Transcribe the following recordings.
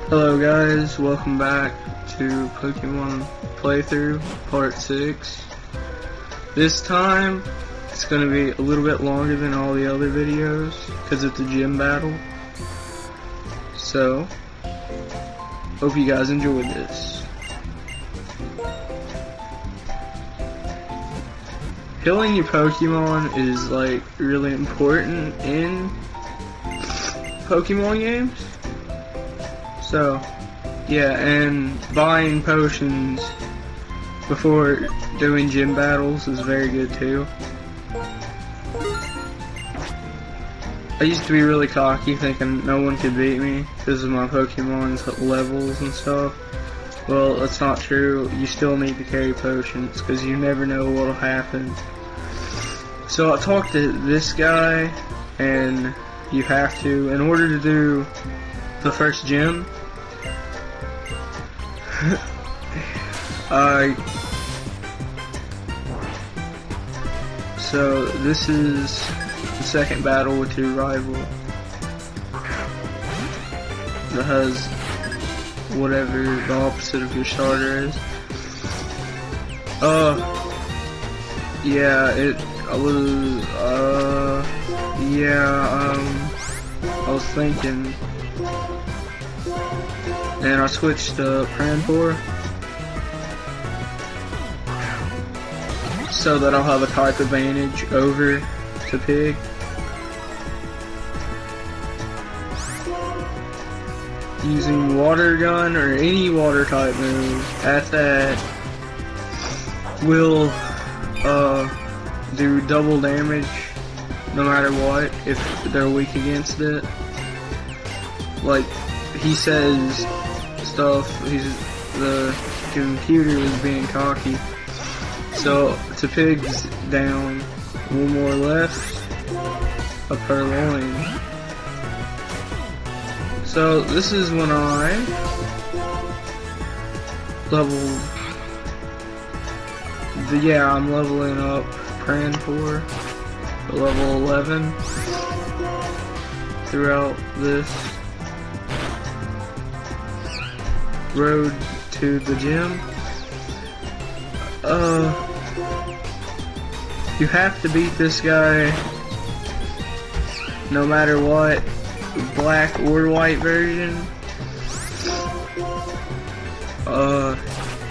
Hello guys, welcome back to Pokemon Playthrough Part 6. This time, it's going to be a little bit longer than all the other videos, because it's a gym battle. So, hope you guys enjoyed this. Healing your Pokemon is like really important in Pokemon games. So, yeah, and buying potions before doing gym battles is very good too. I used to be really cocky thinking no one could beat me because of my Pokemon's levels and stuff. Well, that's not true. You still need to carry potions because you never know what'll happen. So I talked to this guy, and you have to, in order to do the first gym, so this is the second battle with your rival that has whatever the opposite of your starter is. I was thinking, and I switched to Prantor so that I'll have a type advantage over to Pig. Using Water Gun or any water type move at that will do double damage no matter what if they're weak against it. Like, he says stuff, the computer is being cocky. So, to Pig's down, one more left, a Purloin. So, this is when I leveled, I'm leveling up Prantor to level 11 throughout this road to the gym. You have to beat this guy no matter what, black or white version.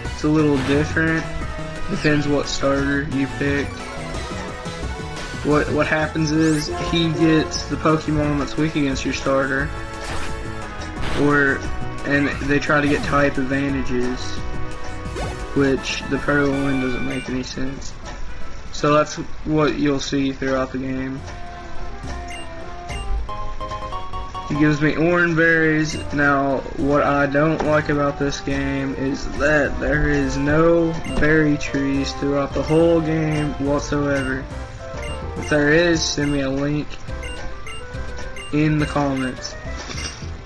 It's a little different, depends what starter you pick. What happens is he gets the Pokemon that's weak against your starter, and they try to get type advantages, which the Purloin doesn't make any sense. So that's what you'll see throughout the game. He gives me orange berries. Now, what I don't like about this game is that there is no berry trees throughout the whole game whatsoever. If there is, send me a link in the comments,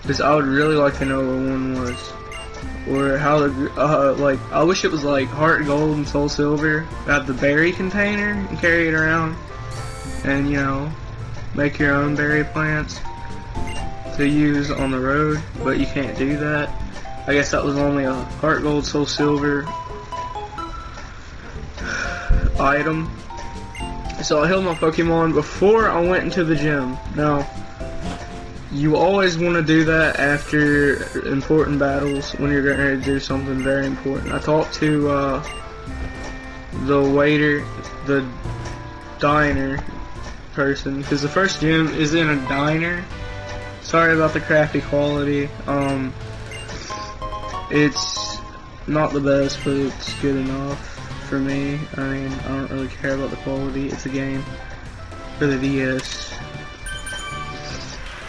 because I would really like to know where one was. Or how the, I wish it was like Heart Gold and Soul Silver, have the berry container and carry it around, and, you know, make your own berry plants to use on the road, but you can't do that. I guess that was only a Heart Gold, Soul Silver item. So I healed my Pokemon before I went into the gym. Now, you always want to do that after important battles when you're getting ready to do something very important. I talked to the waiter, the diner person, because the first gym is in a diner. Sorry about the crappy quality. It's not the best, but it's good enough for me. I mean, I don't really care about the quality. It's a game for the DS.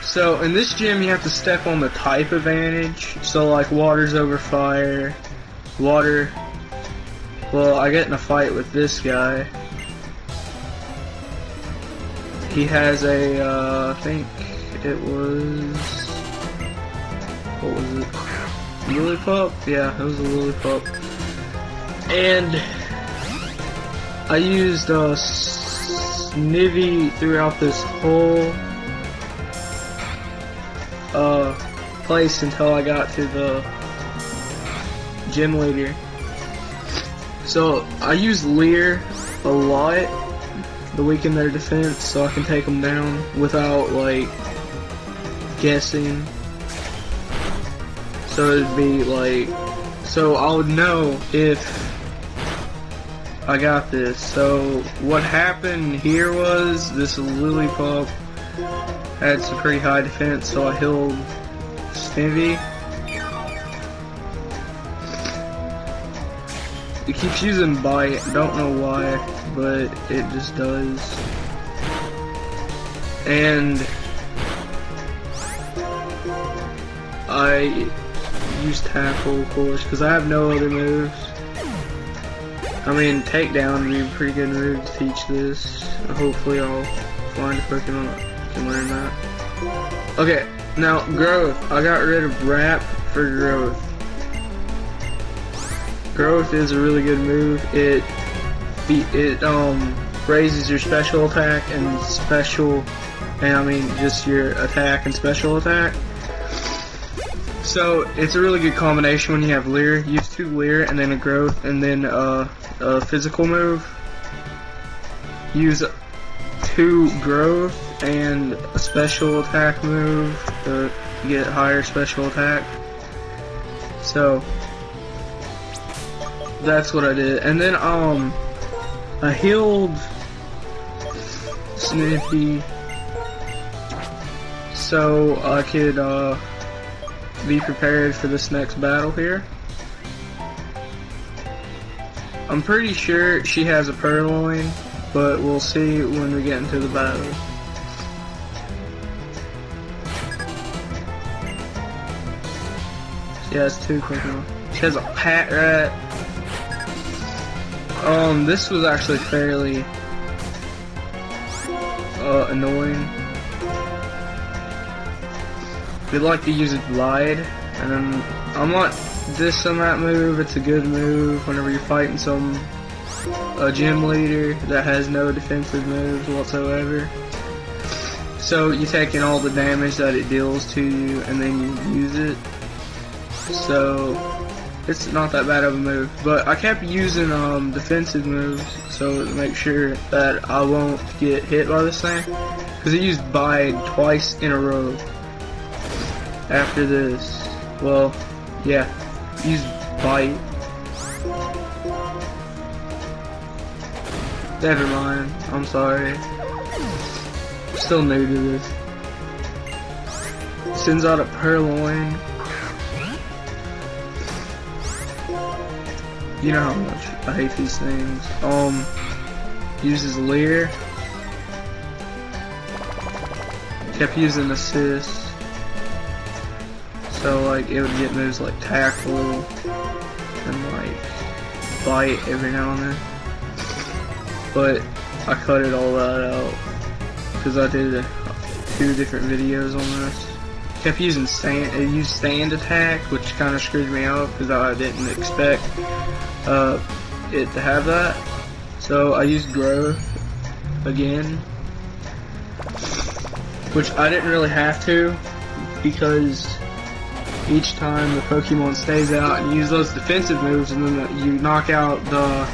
So, in this gym, you have to step on the type advantage. So, like, water's over fire. Water. Well, I get in a fight with this guy. He has a, I think it was, what was it? Lillipup? Yeah, it was a Lillipup. And I used Snivy throughout this whole place until I got to the gym leader. So I use Leer a lot to weaken their defense so I can take them down without like guessing. So it'd be like, so I would know if I got this. So what happened here was this Lillipup had some pretty high defense, so I healed Snivy. It keeps using Bite, don't know why, but it just does. And I use Tackle, of course, because I have no other moves. I mean, Takedown would be a pretty good move to teach this. Hopefully I'll find a Pokemon that can learn that. Okay, now Growth. I got rid of Wrap for Growth. Growth is a really good move. It raises your special attack and I mean just your attack and special attack. So it's a really good combination when you have Leer. Use 2 Leer and then a Growth and then a physical move. Use 2 Growth and a special attack move to get higher special attack. So that's what I did. And then I healed Snippy so I could be prepared for this next battle here. I'm pretty sure she has a Purloin, but we'll see when we get into the battle. She has 2 Pokemon. She has a Patrat. This was actually fairly annoying. We'd like to use a Glide, and I'm not dissing that move. It's a good move whenever you're fighting a gym leader that has no defensive moves whatsoever. So you take in all the damage that it deals to you, and then you use it. So it's not that bad of a move, but I kept using defensive moves so to make sure that I won't get hit by this thing, because it used Bide twice in a row. After this, well, yeah, use Bite. Never mind, I'm sorry. Still new to this. Sends out a Purloin. You know how much I hate these things. Uses Leer. Kept using Assist. So like it would get moves like Tackle and like Bite every now and then. But I cut it all that out because I did 2 different videos on this. Kept using Stand Attack, which kind of screwed me out because I didn't expect it to have that. So I used Growth again, which I didn't really have to because each time the Pokemon stays out and use those defensive moves, and then you knock out the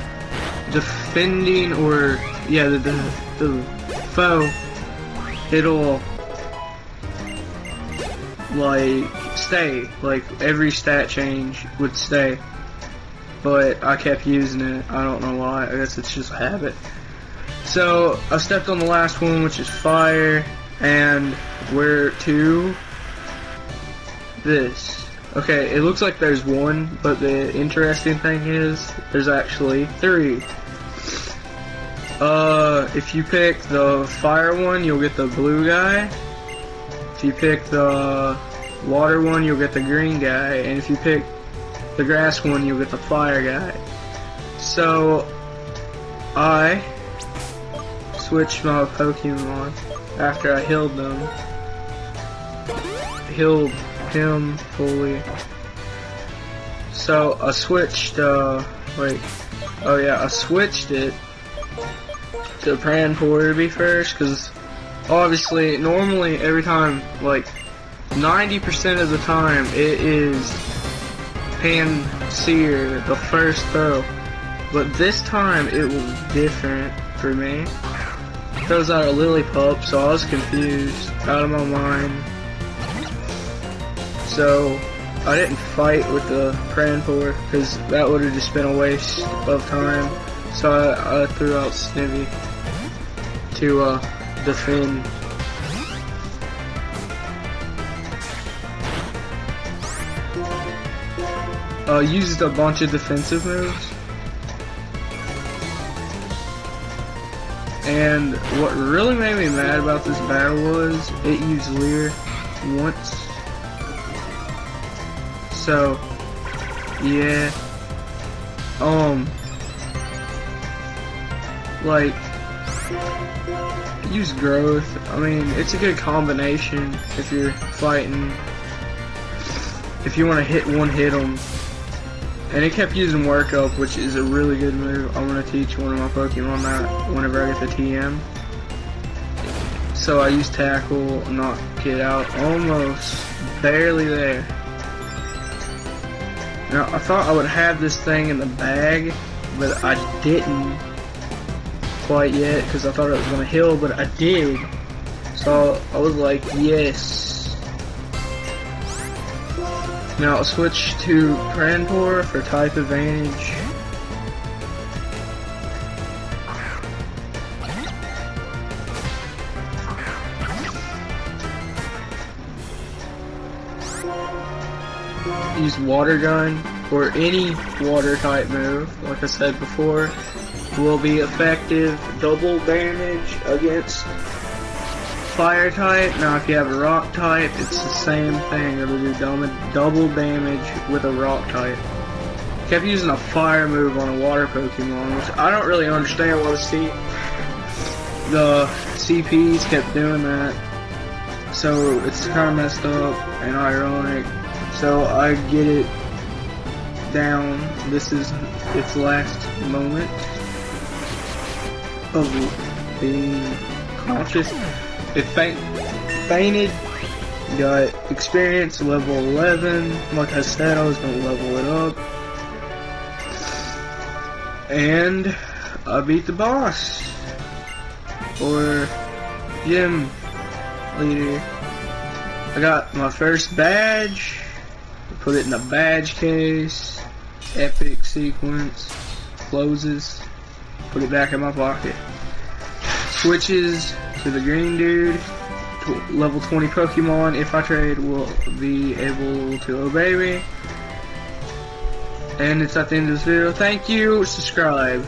defending or the foe, it'll like stay, like every stat change would stay. But I kept using it. I don't know why. I guess it's just a habit. So I stepped on the last one, which is Fire, and we're to this. Okay, it looks like there's 1, but the interesting thing is there's actually 3. If you pick the Fire one, you'll get the blue guy. If you pick the Water one, you'll get the green guy, and if you pick the Grass one, you'll get the Fire guy. So I switched my Pokemon after I healed them. Healed him fully. So I switched, I switched it to Pranpour to be first, because obviously, normally every time, like, 90% of the time it is Panseer, the first throw. But this time it was different for me. Throws out a Lillipup, so I was confused, out of my mind. So I didn't fight with the Prantor, because that would have just been a waste of time. So I threw out Snivy to defend. Used a bunch of defensive moves. And what really made me mad about this battle was it used Leer once. So yeah. Like, use growth. I mean, it's a good combination if you're fighting. If you want to hit them. And it kept using workup, which is a really good move. I'm going to teach one of my Pokemon that whenever I get the TM. So I use tackle, knock it out, almost, barely there. Now I thought I would have this thing in the bag, but I didn't quite yet, because I thought it was going to heal, but I did. So I was like, yes. Now I'll switch to Prantor for type advantage. Use Water Gun, or any water type move, like I said before, will be effective. Double damage against Fire type. Now if you have a rock type, it's the same thing. It'll do double damage with a rock type. Kept using a fire move on a water Pokemon, which I don't really understand why the CPs kept doing that. So it's kind of messed up and ironic. So I get it down. This is its last moment of being conscious. It fainted, got experience, level 11. Like I said, I was going to level it up. And I beat the boss, or gym leader. I got my first badge, put it in the badge case, epic sequence, closes, put it back in my pocket. Switches to the green dude, level 20 Pokemon, if I trade, will be able to obey me. And it's at the end of this video. Thank you, subscribe.